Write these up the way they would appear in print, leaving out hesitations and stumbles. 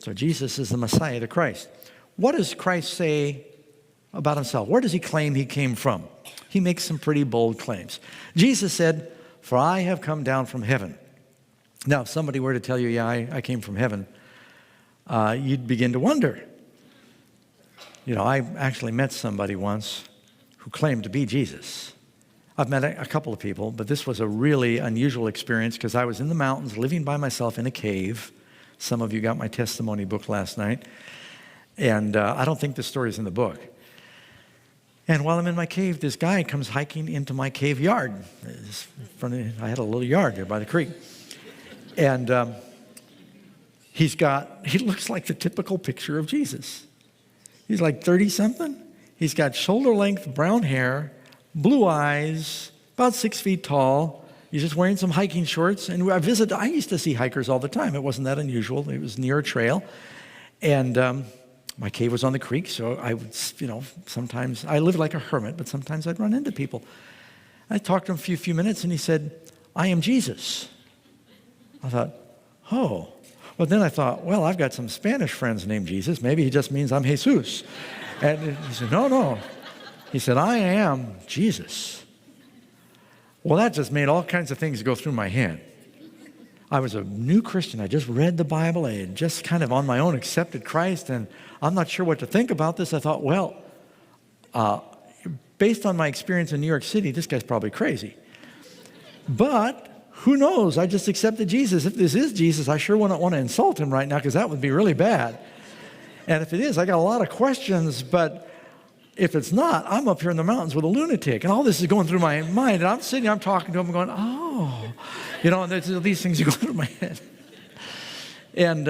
So Jesus is the Messiah, the Christ. What does Christ say about himself? Where does he claim he came from? He makes some pretty bold claims. Jesus said, "For I have come down from heaven." Now, if somebody were to tell you, "Yeah, I came from heaven," you'd begin to wonder. You know, I actually met somebody once who claimed to be Jesus. I've met a couple of people, but this was a really unusual experience because I was in the mountains living by myself in a cave. Some of you got my testimony book last night. And I don't think this story is in the book. And while I'm in my cave, this guy comes hiking into my cave yard. I had a little yard there by the creek. And he looks like the typical picture of Jesus. He's like 30-something. He's got shoulder-length brown hair, blue eyes, about 6 feet tall. He's just wearing some hiking shorts. And I used to see hikers all the time. It wasn't that unusual. It was near a trail. And my cave was on the creek, so I would, sometimes, I lived like a hermit, but sometimes I'd run into people. I talked to him for a few minutes, and he said, "I am Jesus." I thought, oh. Well, then I thought, well, I've got some Spanish friends named Jesus. Maybe he just means I'm Jesus. And he said, no. He said, "I am Jesus." Well, that just made all kinds of things go through my head. I was a new Christian. I just read the Bible. I had just kind of on my own accepted Christ, and I'm not sure what to think about this. I thought, well, based on my experience in New York City, this guy's probably crazy. But who knows? I just accepted Jesus. If this is Jesus, I sure wouldn't want to insult him right now because that would be really bad. And if it is, I got a lot of questions, but if it's not, I'm up here in the mountains with a lunatic, and all this is going through my mind, and I'm sitting here, I'm talking to him, going, oh. And these things are going through my head. And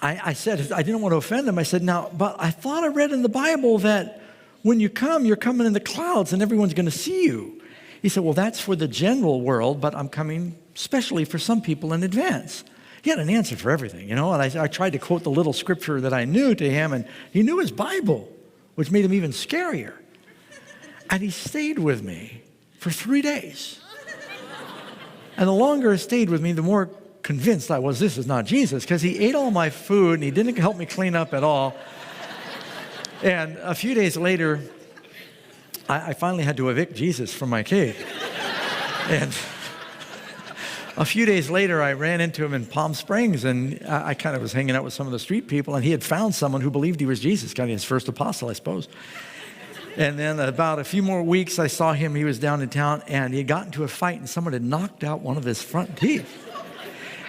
I said, I didn't want to offend him. I said, but I thought I read in the Bible that when you come, you're coming in the clouds and everyone's going to see you. He said, well, that's for the general world, but I'm coming specially for some people in advance. He had an answer for everything, and I tried to quote the little scripture that I knew to him, and he knew his Bible, which made him even scarier. And he stayed with me for 3 days. And the longer he stayed with me, the more convinced I was this is not Jesus, because he ate all my food and he didn't help me clean up at all. And a few days later, I finally had to evict Jesus from my cave. And a few days later, I ran into him in Palm Springs, and I kind of was hanging out with some of the street people, and he had found someone who believed he was Jesus, kind of his first apostle, I suppose. And then about a few more weeks, I saw him. He was down in town, and he had gotten into a fight, and someone had knocked out one of his front teeth.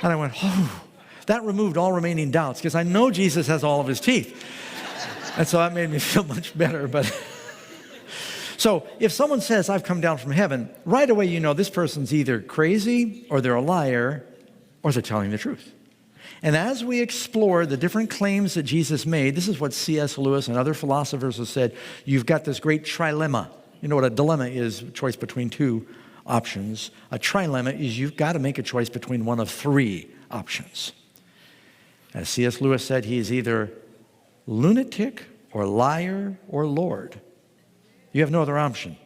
And I went, oh, that removed all remaining doubts, because I know Jesus has all of his teeth. And so that made me feel much better. But so if someone says, I've come down from heaven, right away you know this person's either crazy, or they're a liar, or they're telling the truth. And as we explore the different claims that Jesus made, this is what C.S. Lewis and other philosophers have said, you've got this great trilemma. You know what a dilemma is? A choice between two options. A trilemma is you've got to make a choice between one of three options. As C.S. Lewis said, he is either lunatic or liar or Lord. You have no other option.